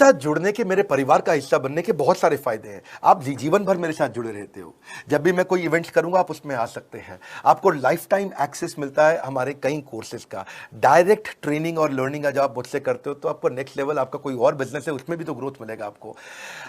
साथ जुड़ने के, मेरे परिवार का हिस्सा बनने के बहुत सारे फायदे हैं। आप जीवन भर मेरे साथ जुड़े रहते हो। जब भी मैं कोई इवेंट्स करूंगा आप उसमें आ सकते हैं। आपको लाइफ टाइम एक्सेस मिलता है हमारे कई कोर्सेज का। डायरेक्ट ट्रेनिंग और लर्निंग जब आप मुझसे करते हो तो आपको नेक्स्ट लेवल, आपका कोई और बिजनेस है उसमें भी तो ग्रोथ मिलेगा आपको।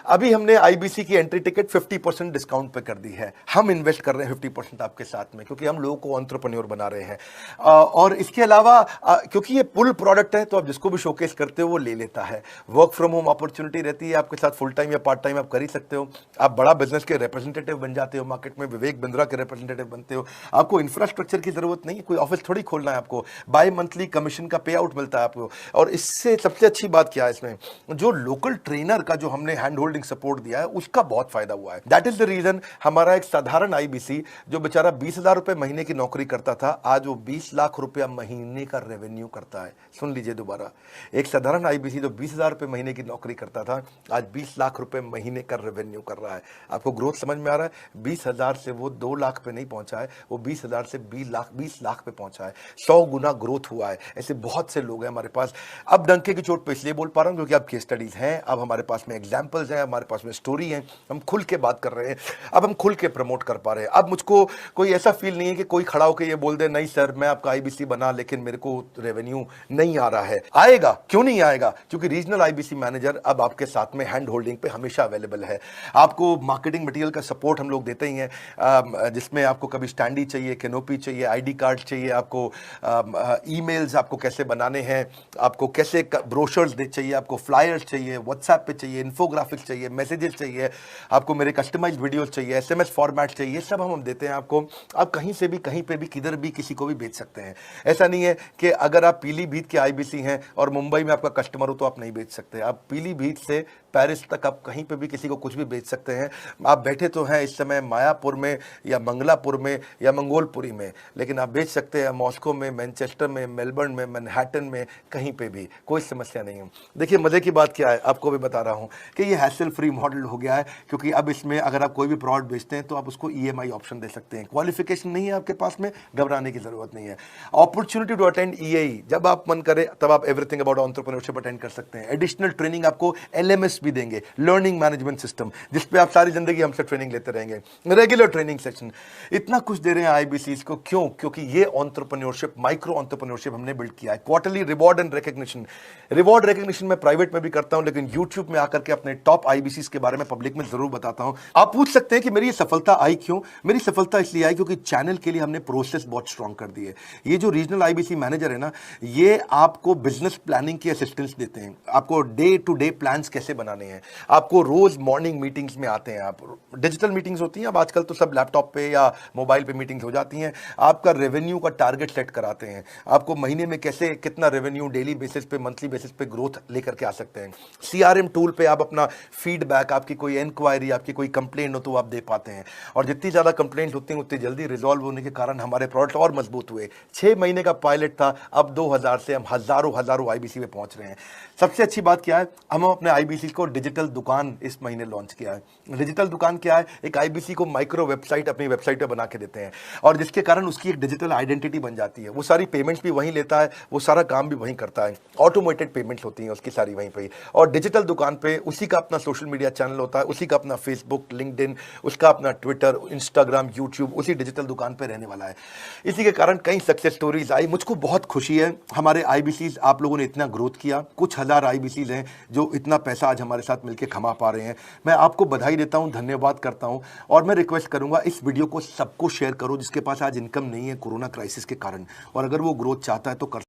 अभी हमने आईबीसी की एंट्री टिकट 50% डिस्काउंट पे कर दी है। हम इन्वेस्ट कर रहे हैं 50% आपके साथ में, क्योंकि हम लोगों को एंटरप्रेन्योर बना रहे हैं। और इसके अलावा क्योंकि ये पुल प्रोडक्ट है तो आप जिसको भी शोकेस करते हो वो ले लेता है। वर्क फ्रॉम होम अपॉर्चुनिटी रहती है आपके साथ, फुल टाइम या पार्ट टाइम आप कर ही सकते हो। आप बड़ा बिजनेस के रिप्रेजेंटेटिव बन जाते हो मार्केट में, विवेक बिंद्रा के रिप्रेजेंटेटिव बनते हो। आपको इंफ्रास्ट्रक्चर की जरूरत नहीं है, कोई ऑफिस थोड़ी खोलना है आपको। बाय मंथली कमीशन का पे आउट मिलता है आपको। और इससे सबसे अच्छी बात क्या है, इसमें जो लोकल ट्रेनर का जो हमने हैंड होल्डिंग सपोर्ट दिया है उसका बहुत फायदा हुआ है। दैट इज द रीजन हमारा एक साधारण आईबीसी जो बेचारा 20,000 रुपए महीने की नौकरी करता था, आज वो 20 लाख रुपया महीने का रेवेन्यू करता है। सुन लीजिए दोबारा, एक साधारण आईबीसी जो 20,000 रुपए महीने की नौकरी करता था आज 20 लाख रुपए महीने का रेवेन्यू कर रहा है। आपको ग्रोथ समझ में आ रहा है? 20,000 से वो 2 लाख पे नहीं पहुंचा है, वो 20,000 से 20 लाख पे पहुंचा है। 100 गुना ग्रोथ हुआ है। ऐसे बहुत से लोग हैं हमारे पास। अब डंके की चोट पे इसलिए बोल पा रहा हूं क्योंकि अब केस स्टडीज हैं, अब हमारे पास में एग्जाम्पल्स हैं, हमारे पास में स्टोरी है, हम खुल के बात कर रहे हैं, अब हम खुल के प्रमोट कर पा रहे हैं। अब मुझको कोई ऐसा फील नहीं है कि कोई खड़ा होकर ये बोल दे नहीं सर मैं आपका आईबीसी बना लेकिन मेरे को रेवेन्यू नहीं आ रहा है। आएगा, क्यों नहीं आएगा? क्योंकि रीजनल आईबीसी मैनेजर अब आपके साथ में हैंड होल्डिंग पे हमेशा अवेलेबल है। आपको मार्केटिंग मटेरियल का सपोर्ट हम लोग देते ही हैं, जिसमें आपको कभी स्टैंडी चाहिए, कैनोपी चाहिए, आईडी कार्ड चाहिए, आपको ईमेल्स आपको कैसे बनाने हैं, आपको कैसे ब्रोशर्स चाहिए, आपको फ्लायर्स चाहिए, व्हाट्सएप पे चाहिए, इन्फोग्राफिक्स चाहिए, मैसेजेस चाहिए, आपको मेरे कस्टमाइज्ड वीडियोस चाहिए, एसएमएस फॉर्मेट चाहिए, सब हम देते हैं आपको। आप कहीं से भी, कहीं पे भी, किधर भी, किसी को भी बेच सकते हैं। ऐसा नहीं है कि अगर आप पीलीभीत के आईबीसी हैं और मुंबई में आपका कस्टमर हो तो आप नहीं बेच सकते। आप पीलीभीत से पेरिस तक आप कहीं पे भी किसी को कुछ भी बेच सकते हैं। आप बैठे तो हैं इस समय मायापुर में या मंगलापुर में या मंगोलपुरी में, लेकिन आप बेच सकते हैं मॉस्को में, मैनचेस्टर में, मेलबर्न में, मैनहट्टन में, कहीं पे भी, कोई समस्या नहीं है। देखिए मजे की बात क्या है, आपको भी बता रहा हूं कि ये हैसल फ्री मॉडल हो गया है, क्योंकि अब इसमें अगर आप कोई भी प्रोडक्ट बेचते हैं तो आप उसको ईएमआई ऑप्शन दे सकते हैं। क्वालिफिकेशन नहीं है आपके पास में, घबराने की जरूरत नहीं है। अपॉर्चुनिटी टू अटेंड ईएई, जब आप मन करे तब आप एवरीथिंग अबाउट एंटरप्रेन्योरशिप अटेंड कर सकते हैं। एडिशनल ट्रेनिंग आपको एलएमएस भी देंगे, लर्निंग मैनेजमेंट सिस्टम, जिसपे आप सारी जिंदगी हमसे ट्रेनिंग लेते रहेंगे। रेगुलर ट्रेनिंग सेशन, इतना कुछ दे रहे हैं आईबीसीज को। क्यों? क्योंकि ये एंटरप्रेन्योरशिप, माइक्रो एंटरप्रेन्योरशिप हमने बिल्ड किया है। Quarterly reward and recognition, reward recognition मैं प्राइवेट में भी करता हूं, लेकिन यूट्यूब में आकर के अपने टॉप आईबीसीज के बारे में पब्लिक में जरूर बताता हूं। आप पूछ सकते हैं कि मेरी ये सफलता आई क्यों? मेरी सफलता इसलिए आई क्योंकि चैनल के लिए हमने प्रोसेस बहुत स्ट्रांग कर दी है। ये जो रीजनल आईबीसी मैनेजर है ना, ये आपको बिजनेस प्लानिंग की असिस्टेंस देते हैं, आपको डे टू डे प्लान्स कैसे बनाने हैं, आपको रोज मॉर्निंग मीटिंग्स में आते हैं। आप डिजिटल मीटिंग्स होती हैं, अब आजकल तो सब लैपटॉप पे या मोबाइल पे मीटिंग्स हो जाती हैं। आपका रेवेन्यू का टारगेट सेट कराते हैं, आपको महीने में कैसे कितना रेवेन्यू डेली बेसिस पे, मंथली बेसिस पे ग्रोथ लेकर के आ सकते हैं। सीआरएम टूल पे आप अपना फीडबैक, आपकी कोई इंक्वायरी, आपकी कोई कंप्लेंट हो तो आप दे पाते हैं, और जितनी ज्यादा कंप्लेंट होती हैं उतनी जल्दी रिजॉल्व होने के कारण हमारे प्रोडक्ट और मजबूत हुए। 6 महीने का पायलट था, अब 2000 से हम हजारों आईबीसी में पहुंच रहे हैं। सबसे अच्छी बात क्या है, हम अपने आईबीसी को डिजिटल दुकान इस महीने लॉन्च किया है। डिजिटल दुकान क्या है? एक आईबीसी को माइक्रो वेबसाइट अपनी वेबसाइट पे बना के देते हैं, और जिसके कारण उसकी एक डिजिटल आइडेंटिटी बन जाती है। वो सारी पेमेंट्स भी वहीं लेता है, वो सारा काम भी वहीं करता है, ऑटोमेटेड पेमेंट्स होती हैं उसकी सारी वहीं पे। और डिजिटल दुकान पे उसी का अपना सोशल मीडिया चैनल होता है, उसी का अपना फेसबुक, लिंक्डइन, उसका अपना ट्विटर, इंस्टाग्राम, यूट्यूब उसी डिजिटल दुकान पे रहने वाला है। इसी के कारण कई सक्सेस स्टोरीज आई। मुझको बहुत खुशी है हमारे आईबीसीज, आप लोगों ने इतना ग्रोथ किया। कुछ हजार आईबीसीज हैं जो इतना पैसा आज हमारे साथ मिलकर कमा पा रहे हैं। मैं आपको बधाई देता हूं, धन्यवाद करता हूं, और मैं रिक्वेस्ट करूंगा इस वीडियो को सबको शेयर करो जिसके पास आज इनकम नहीं है कोरोना क्राइसिस के कारण, और अगर वो ग्रोथ चाहता है तो कर